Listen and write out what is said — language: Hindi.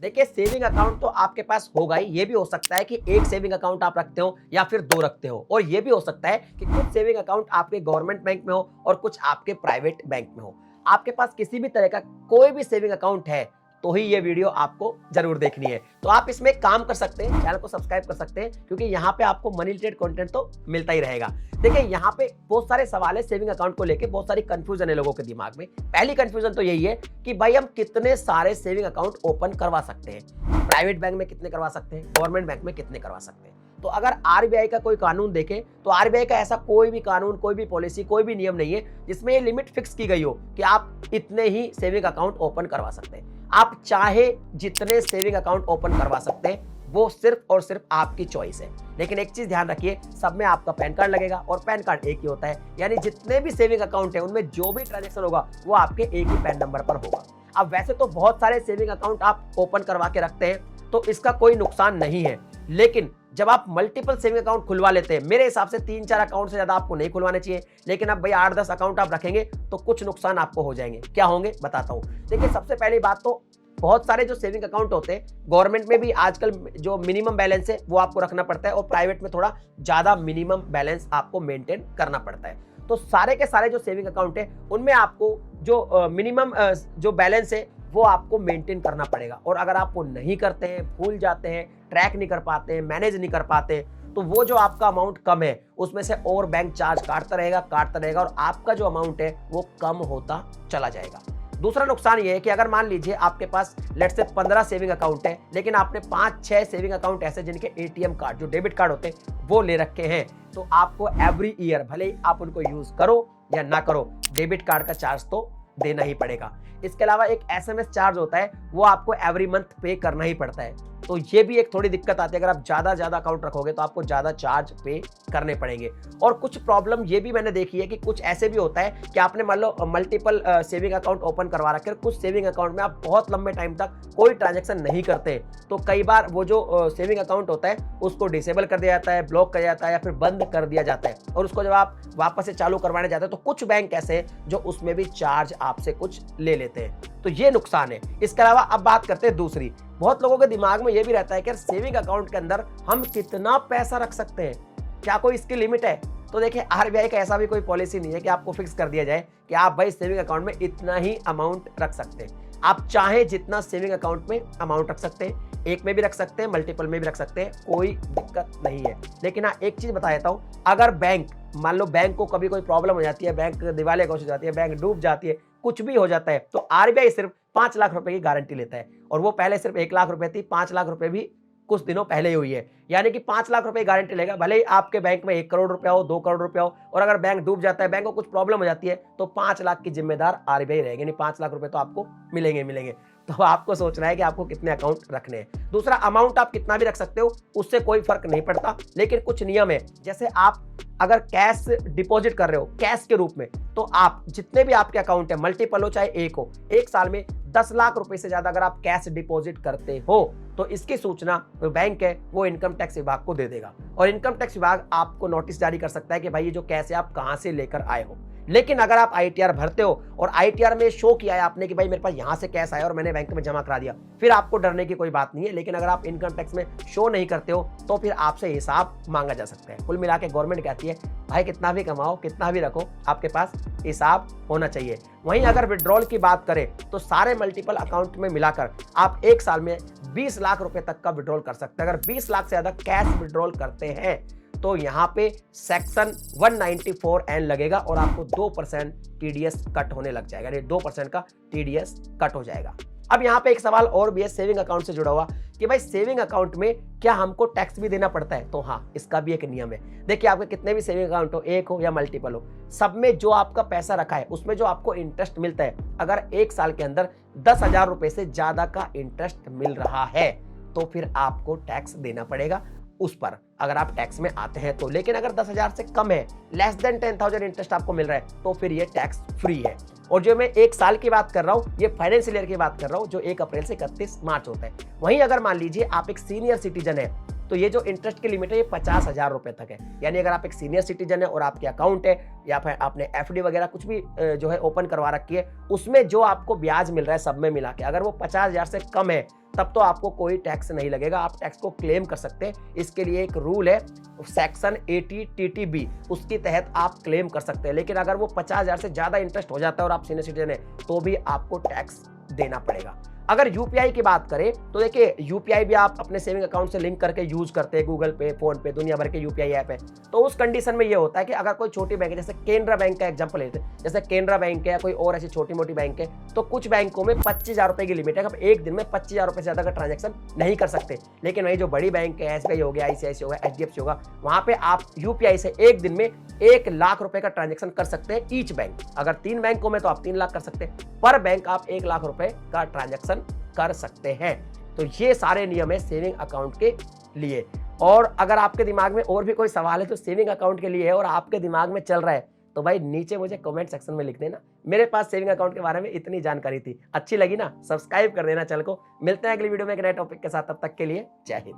देखिए, सेविंग अकाउंट तो आपके पास होगा ही। ये भी हो सकता है कि एक सेविंग अकाउंट आप रखते हो या फिर दो रखते हो, और ये भी हो सकता है कि कुछ सेविंग अकाउंट आपके गवर्नमेंट बैंक में हो और कुछ आपके प्राइवेट बैंक में हो। आपके पास किसी भी तरह का कोई भी सेविंग अकाउंट है तो ही ये वीडियो आपको जरूर देखनी है। तो आप इसमें एक काम कर सकते हैं, चैनल को सब्सक्राइब कर सकते हैं, क्योंकि यहाँ पे आपको मनी रिलेटेड कंटेंट तो मिलता ही रहेगा। देखिए, यहाँ पे बहुत सारे सवाल है सेविंग अकाउंट को लेके, बहुत सारी कंफ्यूजन है लोगों के दिमाग में। पहली कंफ्यूजन तो यही है कि भाई हम कितने सारे सेविंग अकाउंट ओपन करवा सकते हैं, प्राइवेट बैंक में कितने करवा सकते हैं, गवर्नमेंट बैंक में कितने करवा सकते हैं। तो अगर आरबीआई का कोई कानून देखें तो आरबीआई का ऐसा कोई भी कानून, कोई भी पॉलिसी, कोई भी नियम नहीं है जिसमें ये लिमिट फिक्स की गई हो कि आप इतने ही सेविंग अकाउंट ओपन करवा सकते हैं। आप चाहे जितने सेविंग अकाउंट ओपन करवा सकते हैं, वो सिर्फ और सिर्फ आपकी चॉइस है। लेकिन एक चीज ध्यान रखिए, सब में आपका पैन कार्ड लगेगा और पैन कार्ड एक ही होता है, यानी जितने भी सेविंग अकाउंट है उनमें जो भी ट्रांजेक्शन होगा वो आपके एक ही पैन नंबर पर होगा। अब वैसे तो बहुत सारे सेविंग अकाउंट आप ओपन करवा के रखते हैं तो इसका कोई नुकसान नहीं है, लेकिन जब आप मल्टीपल सेविंग अकाउंट खुलवा लेते हैं, मेरे हिसाब से 3-4 अकाउंट से ज्यादा आपको नहीं खुलवाने चाहिए, लेकिन अब भाई 8-10 अकाउंट आप रखेंगे तो कुछ नुकसान आपको हो जाएंगे। क्या होंगे बताता हूं। देखिए, सबसे पहली बात तो बहुत सारे जो सेविंग अकाउंट होते हैं, गवर्नमेंट में भी आजकल जो मिनिमम बैलेंस है वो आपको रखना पड़ता है, और प्राइवेट में थोड़ा ज्यादा मिनिमम बैलेंस आपको मेंटेन करना पड़ता है। तो सारे के सारे जो सेविंग अकाउंट है उनमें आपको जो मिनिमम जो बैलेंस है वो आपको मेंटेन करना पड़ेगा। और अगर आप वो नहीं करते हैं, भूल जाते हैं, ट्रैक नहीं कर पाते हैं, मैनेज नहीं कर पाते, तो वो जो आपका अमाउंट कम है उसमें से और बैंक चार्ज काटता रहेगा और आपका जो अमाउंट है वो कम होता चला जाएगा। दूसरा नुकसान ये है कि अगर मान लीजिए आपके पास लेट्स से 15 सेविंग अकाउंट है, लेकिन आपने 5-6 सेविंग अकाउंट ऐसे जिनके एटीएम कार्ड, जो डेबिट कार्ड होते हैं, वो ले रखे हैं, तो आपको एवरी ईयर, भले ही आप उनको यूज करो या ना करो, डेबिट कार्ड का चार्ज तो देना ही पड़ेगा। इसके अलावा एक एसएमएस चार्ज होता है, वो आपको एवरी मंथ पे करना ही पड़ता है। तो ये भी एक थोड़ी दिक्कत आती है, अगर आप ज्यादा अकाउंट रखोगे तो आपको ज्यादा चार्ज पे करने पड़ेंगे। और कुछ प्रॉब्लम ये भी मैंने देखी है कि कुछ ऐसे भी होता है कि आपने मान लो मल्टीपल सेविंग अकाउंट ओपन करवा रखे, कुछ सेविंग अकाउंट में आप बहुत लंबे टाइम तक कोई ट्रांजेक्शन नहीं करते, तो कई बार वो जो सेविंग अकाउंट होता है उसको डिसेबल कर दिया जाता है, ब्लॉक कर दिया जाता है या फिर बंद कर दिया जाता है, और उसको जब आप वापस से चालू करवाने जाते हैं तो कुछ बैंक ऐसे हैं जो उसमें भी चार्ज आपसे कुछ ले लेते हैं, तो ये नुकसान है। इसके अलावा अब बात करते हैं दूसरी, बहुत लोगों के दिमाग में ये भी रहता है कि सेविंग अकाउंट के अंदर हम कितना पैसा रख सकते हैं, क्या कोई इसकी लिमिट है। तो देखिए, आरबीआई का ऐसा भी कोई पॉलिसी नहीं है कि आपको फिक्स कर दिया जाए कि आप भाई सेविंग अकाउंट में इतना ही अमाउंट रख सकते हैं। आप चाहे जितना सेविंग अकाउंट में अमाउंट रख सकते हैं, एक में भी रख सकते हैं, मल्टीपल में भी रख सकते हैं, कोई दिक्कत नहीं है। लेकिन हाँ, एक चीज बता देता हूं, अगर बैंक, मान लो बैंक को कभी कोई प्रॉब्लम हो जाती है, बैंक दिवालिया हो जाती है, बैंक डूब जाती है, कुछ भी हो जाता है, तो आरबीआई सिर्फ 5 लाख रुपए की गारंटी लेता है, और वो पहले सिर्फ 1 लाख रुपए थी, 5 लाख रुपए भी कुछ दिनों पहले ही हुई है। यानी कि 5 लाख रुपए की गारंटी लेगा, भले ही आपके बैंक में 1 करोड़ रुपया हो, 2 करोड़ रुपया हो, और अगर बैंक डूब जाता है, बैंक को कुछ प्रॉब्लम हो जाती है, तो 5 लाख की जिम्मेदार आरबीआई रहेगी, नहीं 5 लाख रुपए तो आपको मिलेंगे। तो आपको सोचना है कि आपको कितने अकाउंट रखने हैं। दूसरा, अमाउंट आप कितना भी रख सकते हो, उससे कोई फर्क नहीं पड़ता, लेकिन कुछ नियम है। जैसे आप अगर कैश डिपॉजिट कर रहे हो कैश के रूप में, तो आप जितने भी आपके अकाउंट है, मल्टीपल हो चाहे एक हो, एक साल में 10 लाख रुपए से ज्यादा अगर आप कैश डिपॉजिट करते हो तो इसकी सूचना जो बैंक है वो इनकम टैक्स विभाग को दे देगा, और इनकम टैक्स विभाग आपको नोटिस जारी कर सकता है कि भाई ये जो कैश है आप कहां से लेकर आए हो। लेकिन अगर आप आईटीआर भरते हो और आईटीआर में शो किया है आपने कि भाई मेरे पास यहां से कैश आया और मैंने बैंक में जमा करा दिया, फिर आपको डरने की कोई बात नहीं है। लेकिन अगर आप इनकम टैक्स में शो नहीं करते हो तो फिर आपसे हिसाब मांगा जा सकता है। कुल मिला के गवर्नमेंट कहती है भाई कितना भी कमाओ, कितना भी रखो, आपके पास हिसाब होना चाहिए। वहीं अगर विड्रॉल की बात करें तो सारे मल्टीपल अकाउंट में मिलाकर आप एक साल में 20 लाख रुपए तक का विड्रॉल कर सकते हैं। अगर 20 लाख से ज्यादा कैश विड्रॉल करते हैं तो यहाँ पे सेक्शन 194N लगेगा और आपको 2% टीडीएस कट होने लग जाएगा, यानी 2% का टीडीएस कट हो जाएगा। अब यहाँ पे एक सवाल और भी है सेविंग अकाउंट से जुड़ा हुआ कि भाई सेविंग अकाउंट में क्या हमको टैक्स भी देना पड़ता है। तो हाँ, इसका भी एक नियम है। देखिए, आपके कितने भी सेविंग अकाउंट हो, एक हो या मल्टीपल हो, सब में जो आपका पैसा रखा है उसमें जो आपको इंटरेस्ट मिलता है, अगर एक साल के अंदर 10,000 रुपए से ज्यादा का इंटरेस्ट मिल रहा है तो फिर आपको टैक्स देना पड़ेगा उस पर, अगर आप टैक्स में आते हैं तो। लेकिन अगर 10,000 से कम है, लेस देन 10,000 इंटरेस्ट आपको मिल रहा है, तो फिर ये टैक्स फ्री है। और जो मैं एक साल की बात कर रहा हूं, ये फाइनेंशियल ईयर की बात कर रहा हूं, जो 1 अप्रैल से 31 मार्च होता है। वहीं अगर मान लीजिए आप एक सीनियर सिटीजन है, तो ये जो इंटरेस्ट की लिमिट है ये 50,000 रुपए तक है। यानी अगर आप एक सीनियर सिटीजन है और आपके अकाउंट है या फिर आपने एफडी वगैरह कुछ भी जो है ओपन करवा रखी है, उसमें जो आपको ब्याज मिल रहा है सब में मिला के, अगर वो 50,000 से कम है तब तो आपको कोई टैक्स नहीं लगेगा, आप टैक्स को क्लेम कर सकते हैं। इसके लिए एक रूल है सेक्शन 80 TTB, उसके तहत आप क्लेम कर सकते हैं। लेकिन अगर वो 50,000 से ज्यादा इंटरेस्ट हो जाता है और आप सीनियर सिटीजन है तो भी आपको टैक्स देना पड़ेगा। अगर यूपीआई की बात करें तो देखिए यूपीआई भी आप अपने सेविंग अकाउंट से लिंक करके यूज करते हैं, गूगल पे, फोन पे, दुनिया भर के यूपीआई ऐप है। तो उस कंडीशन में ये होता है कि अगर कोई छोटी बैंक है, जैसे केनरा बैंक का एग्जांपल लेते हैं, जैसे केनरा बैंक है या कोई और ऐसी छोटी मोटी बैंक है, तो कुछ बैंकों में 25,000 रुपए की लिमिट है, आप एक दिन में 25,000 रुपए से ज्यादा का ट्रांजेक्शन नहीं कर सकते। लेकिन वही जो बड़ी बैंक है, एसबीआई हो गया, आईसीआईसी होगा, एचडीएफसी होगा, वहां पे आप यूपीआई से एक दिन में 1 लाख रुपए का ट्रांजेक्शन कर सकते हैं ईच बैंक। अगर 3 बैंकों में तो आप 3 लाख कर सकते हैं, पर बैंक आप 1 लाख रुपए का ट्रांजेक्शन कर सकते हैं। तो ये सारे नियम है सेविंग अकाउंट के लिए। और अगर आपके दिमाग में और भी कोई सवाल है तो सेविंग अकाउंट के लिए है और आपके दिमाग में चल रहा है, तो भाई नीचे मुझे कमेंट सेक्शन में लिख देना। मेरे पास सेविंग अकाउंट के बारे में इतनी जानकारी थी, अच्छी लगी ना, सब्सक्राइब कर देना चैनल को। मिलते हैं अगली वीडियो में एक नए टॉपिक के साथ, तब तक के लिए जय हिंद।